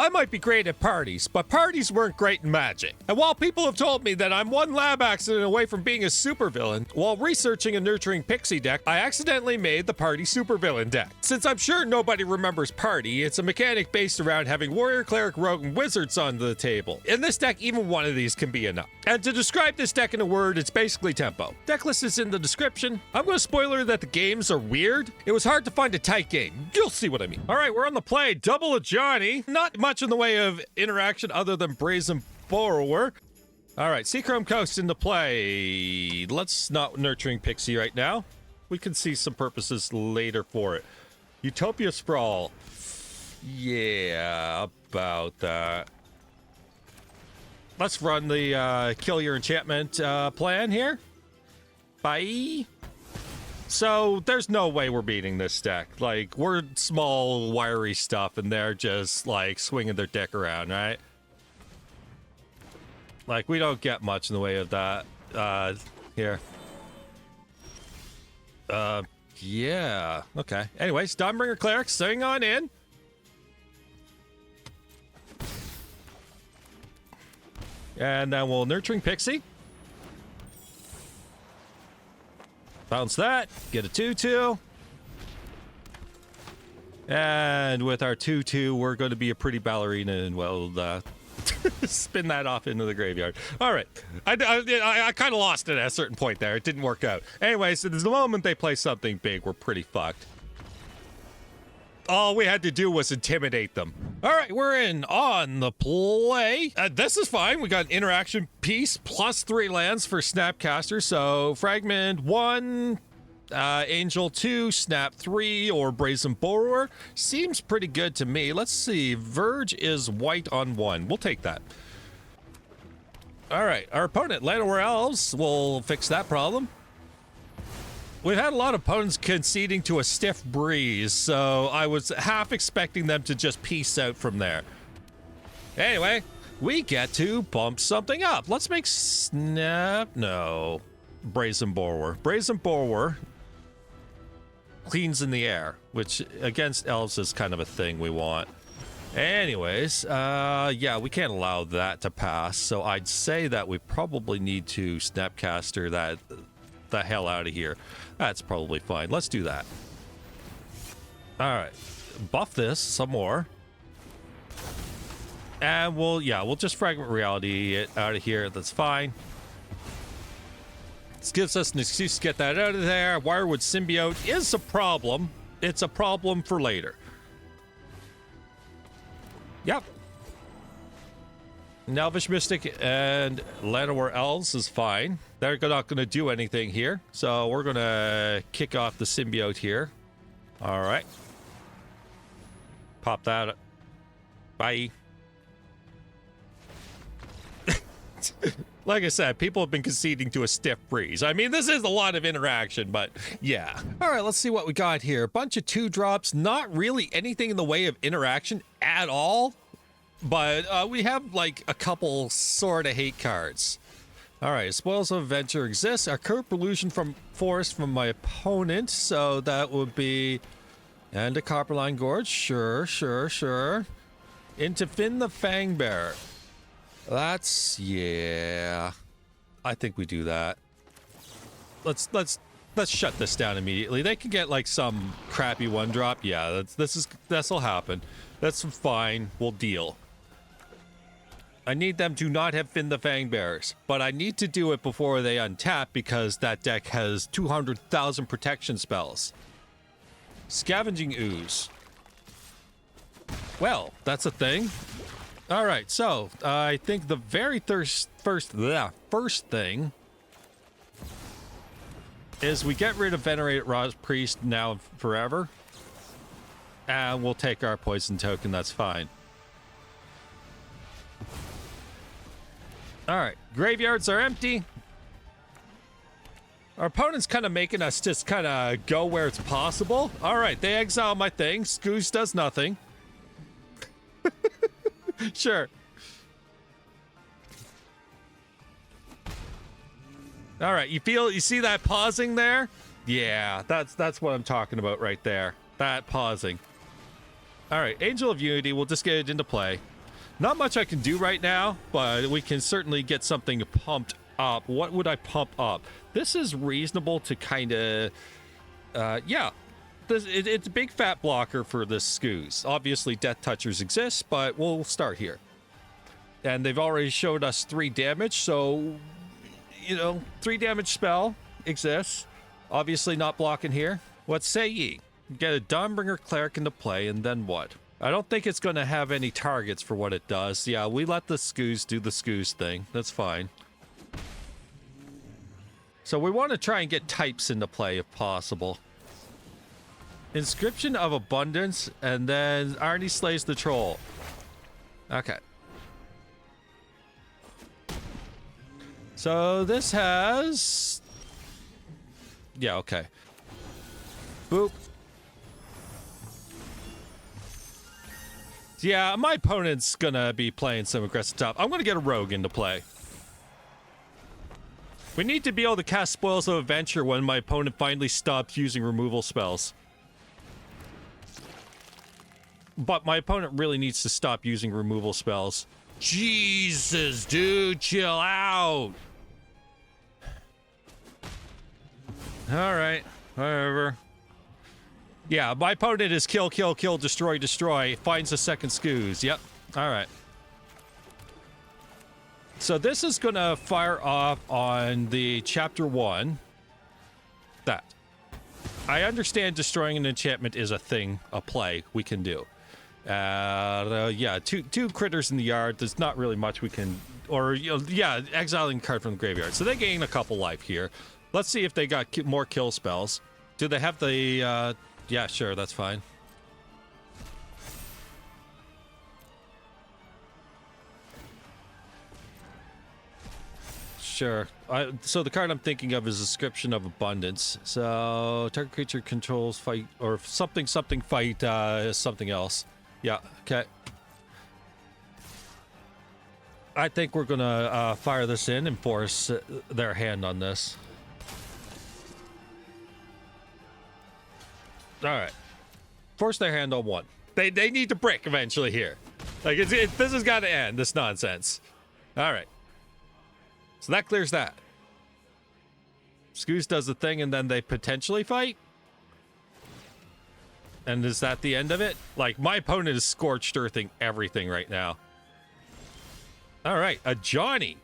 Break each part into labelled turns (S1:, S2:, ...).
S1: I might be great at parties, but parties weren't great in Magic. And while people have told me that I'm one lab accident away from being a supervillain, while researching a Nurturing Pixie deck, I accidentally made the Party Supervillain deck. Since I'm sure nobody remembers Party, it's a mechanic based around having Warrior, Cleric, Rogue, and Wizards on the table. In this deck, even one of these can be enough. And to describe this deck in a word, it's basically tempo. Deck list is in the description. I'm going to spoiler that the games are weird. It was hard to find a tight game. You'll see what I mean. All right, we're on the play. Double Ajani. Not much in the way of interaction other than Brazen Borrower. All right, Seachrome Coast into play. Let's not Nurturing Pixie right now. We can see some purposes later for it. Utopia Sprawl. Yeah, about that. Let's run the kill your enchantment plan here. Bye. So there's no way we're beating this deck. Like, we're small, wiry stuff, and they're just, like, swinging their deck around, right? Like, we don't get much in the way of that. Here. Yeah. Okay. Anyways, A-Dawnbringer Cleric, staying on in. And then we'll Nurturing Pixie. Bounce that, get a 2-2. And with our 2-2, we're going to be a pretty ballerina and we'll spin that off into the graveyard. All right. I kind of lost it at a certain point there. It didn't work out. Anyway, so the moment they play something big, we're pretty fucked. All we had to do was intimidate them. All right, we're in on the play. This is fine. We got an interaction piece plus 3 lands for Snapcaster. So Fragment 1, Angel 2, Snap 3, or Brazen Borrower. Seems pretty good to me. Let's see. Verge is white on 1. We'll take that. All right, our opponent, Llanowar Elves, will fix that problem. We've had a lot of opponents conceding to a stiff breeze, so I was half expecting them to just peace out from there. Anyway, we get to bump something up. Let's make Brazen Borrower. Brazen Borrower cleans in the air, which against elves is kind of a thing we want. Anyways, yeah, we can't allow that to pass, so I'd say that we probably need to Snapcaster that the hell out of here. That's probably fine. Let's do that. All right, buff this some more, and we'll just Fragment Reality it out of here. That's fine. This gives us an excuse to get that out of there. Wirewood Symbiote is a problem. It's a problem for later. Yep. Elvish Mystic and Llanowar Elves is fine. They're not going to do anything here, so we're going to kick off the Symbiote here. All right. Pop that. Bye. Like I said, people have been conceding to a stiff breeze. I mean, this is a lot of interaction, but yeah. All right, let's see what we got here. A bunch of 2-drops. Not really anything in the way of interaction at all. But we have, like, a couple sort of hate cards. All right, Spoils of Adventure exists. Our current illusion from Forest from my opponent. So that would be... And a Copperline Gorge. Sure. Into Finn the Fangbearer. That's... yeah. I think we do that. Let's shut this down immediately. They can get, like, some crappy 1-drop. Yeah, this'll happen. That's fine. We'll deal. I need them to not have Finn the Fangbearers, but I need to do it before they untap because that deck has 200,000 protection spells. Scavenging Ooze. Well, that's a thing. All right, so I think the very first thing is we get rid of Venerated Raw Priest now and forever, and we'll take our poison token. That's fine. All right, graveyards are empty. Our opponent's kind of making us just kind of go where it's possible. All right, they exile my thing. Scooze does nothing. Sure. All right, you see that pausing there? Yeah, that's what I'm talking about right there. That pausing. All right, Angel of Unity, we'll just get it into play. Not much I can do right now, but we can certainly get something pumped up. What would I pump up? This is reasonable to kind of, yeah. It's a big fat blocker for this Scoos. Obviously, Death Touchers exist, but we'll start here. And they've already showed us 3 damage, so, you know, 3 damage spell exists. Obviously not blocking here. What say ye? Get a A-Dawnbringer Cleric into play, and then what? I don't think it's going to have any targets for what it does. Yeah, we let the Scoos do the Scoos thing. That's fine. So we want to try and get types into play if possible. Inscription of Abundance, and then Arnie slays the troll. Okay. So this has... Yeah, okay. Boop. Yeah, my opponent's gonna be playing some aggressive top. I'm gonna get a rogue into play. We need to be able to cast Spoils of Adventure when my opponent finally stops using removal spells. But my opponent really needs to stop using removal spells. Jesus, dude, chill out. All right, whatever. Yeah, my opponent is kill, kill, kill, destroy, destroy. Finds a second Scoos. Yep. All right. So this is going to fire off on the Chapter 1. That. I understand destroying an enchantment is a thing, a play we can do. Yeah, two critters in the yard. There's not really much we can... Or, you know, yeah, exiling a card from the graveyard. So they gain a couple life here. Let's see if they got more kill spells. Do they have the... Yeah, sure, that's fine. Sure. So the card I'm thinking of is Inscription of Abundance. So target creature controls fight, or something fight something else. Yeah, okay. I think we're gonna fire this in and force their hand on this. All right. Force their hand on 1. They need to brick eventually here. Like, this has got to end, this nonsense. All right. So that clears that. Scoos does the thing, and then they potentially fight? And is that the end of it? Like, my opponent is scorched earthing everything right now. All right. Ajani.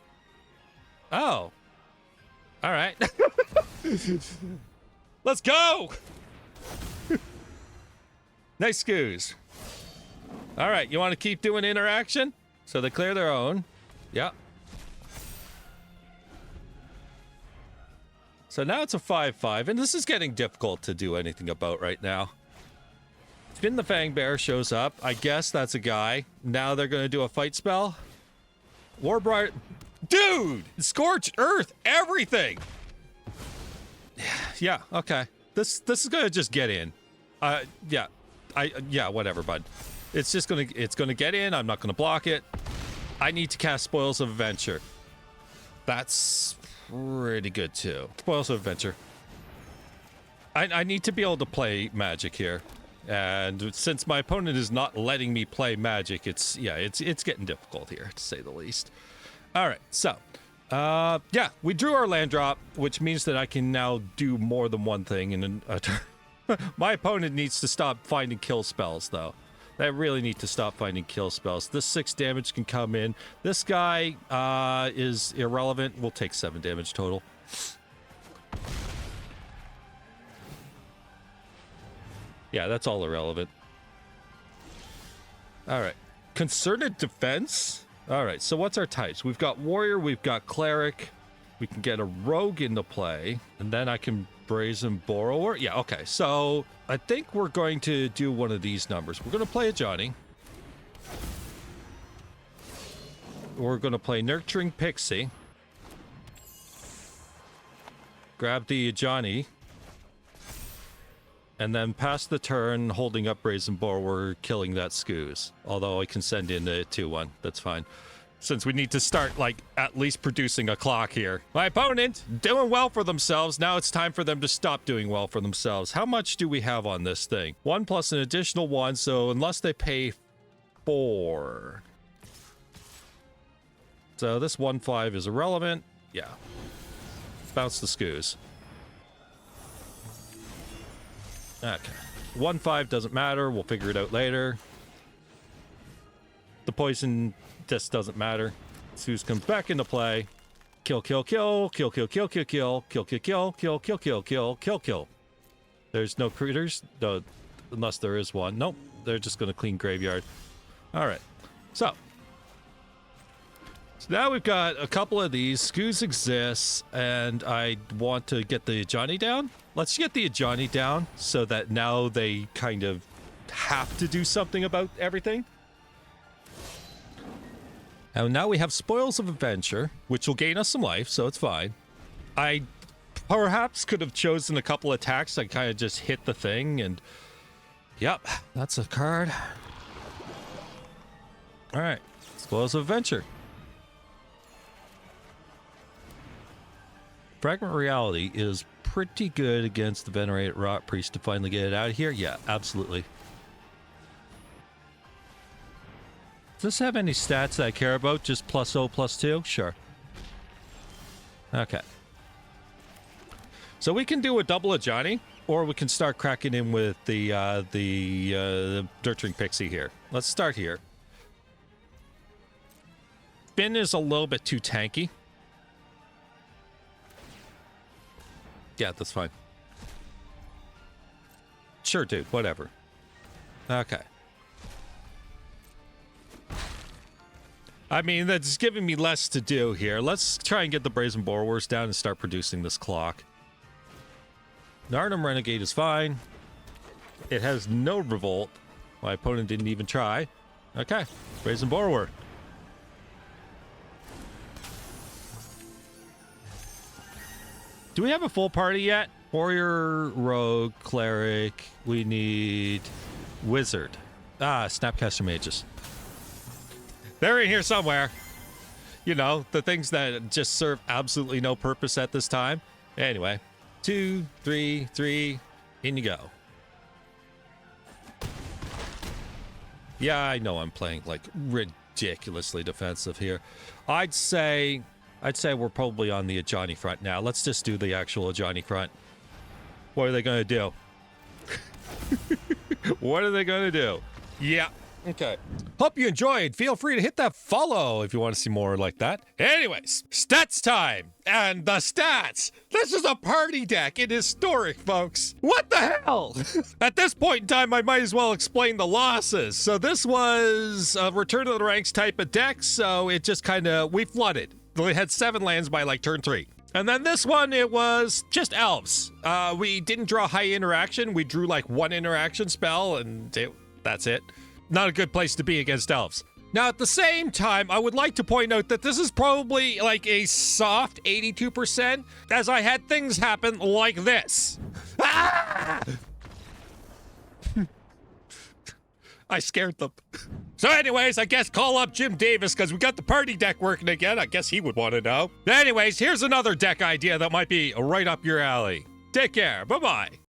S1: Oh. All right. Let's go! Nice Scoos. All right, you want to keep doing interaction? So they clear their own. Yep. So now it's a 5/5, and this is getting difficult to do anything about right now. Spin the Fangbear shows up. I guess that's a guy. Now they're going to do a fight spell. Warbright. Dude! Scorched Earth! Everything! Yeah, okay. This is going to just get in. Yeah. Yeah, whatever, bud. It's just gonna get in. I'm not gonna block it. I need to cast Spoils of Adventure. That's pretty good too. Spoils of Adventure. I need to be able to play Magic here, and since my opponent is not letting me play Magic, it's getting difficult here, to say the least. All right, so yeah, we drew our land drop, which means that I can now do more than one thing in a turn. My opponent needs to stop finding kill spells, though. They really need to stop finding kill spells. This 6 damage can come in. This guy is irrelevant. We'll take 7 damage total. Yeah, that's all irrelevant. All right. Concerted Defense? All right, so what's our types? We've got Warrior, we've got Cleric. We can get a Rogue into play, and then I can Brazen Borrower. Yeah, okay. So I think we're going to do one of these numbers. We're going to play Ajani. We're going to play Nurturing Pixie. Grab the Ajani. And then pass the turn, holding up Brazen Borrower, killing that Scoos. Although I can send in a 2-1. That's fine. since we need to start, like, at least producing a clock here. My opponent doing well for themselves. Now it's time for them to stop doing well for themselves. How much do we have on this thing? 1 plus an additional 1, so unless they pay 4. So this 1/5 is irrelevant. Yeah. Bounce the scoos. Okay. 1/5 doesn't matter. We'll figure it out later. The poison just doesn't matter. Scoos comes back into play. Kill, kill, kill, kill, kill, kill, kill, kill, kill, kill, kill, kill, kill, kill, kill, kill, kill. There's no critters, no, unless there is one. Nope, they're just gonna clean graveyard. All right, so now we've got a couple of these. Scoos exists, and I want to get the Ajani down. Let's get the Ajani down so that now they kind of have to do something about everything. And now we have Spoils of Adventure, which will gain us some life, so it's fine. I perhaps could have chosen a couple attacks. I kind of just hit the thing, and yep, that's a card. All right, Spoils of Adventure. Fragment Reality is pretty good against the Venerated Rot Priest to finally get it out of here. Yeah, absolutely. Does this have any stats that I care about? Just +0, +2? Sure. Okay. So we can do a double Ajani, or we can start cracking in with the Nurturing Pixie here. Let's start here. Spin is a little bit too tanky. Yeah, that's fine. Sure, dude. Whatever. Okay. I mean, that's giving me less to do here. Let's try and get the Brazen Borrowers down and start producing this clock. Narnum Renegade is fine. It has no revolt. My opponent didn't even try. Okay, Brazen Borrower. Do we have a full party yet? Warrior, Rogue, Cleric. We need Wizard. Snapcaster Mages. They're in here somewhere. You know, the things that just serve absolutely no purpose at this time. Anyway, 2, 3, 3, in you go. Yeah, I know I'm playing like ridiculously defensive here. I'd say we're probably on the Ajani front now. Let's just do the actual Ajani front. What are they going to do? What are they going to do? Yeah. Okay. Hope you enjoyed. Feel free to hit that follow if you want to see more like that. Anyways, stats time. And the stats. This is a party deck. It is historic, folks. What the hell? At this point in time, I might as well explain the losses. So this was a Return to the Ranks type of deck. So it just kind of, we flooded. We had 7 lands by like turn 3. And then this one, it was just elves. We didn't draw high interaction. We drew like 1 interaction spell, and that's it. Not a good place to be against elves. Now, at the same time, I would like to point out that this is probably like a soft 82%, as I had things happen like this. Ah! I scared them. So anyways, I guess call up Jim Davis because we got the party deck working again. I guess he would want to know. Anyways, here's another deck idea that might be right up your alley. Take care. Bye-bye.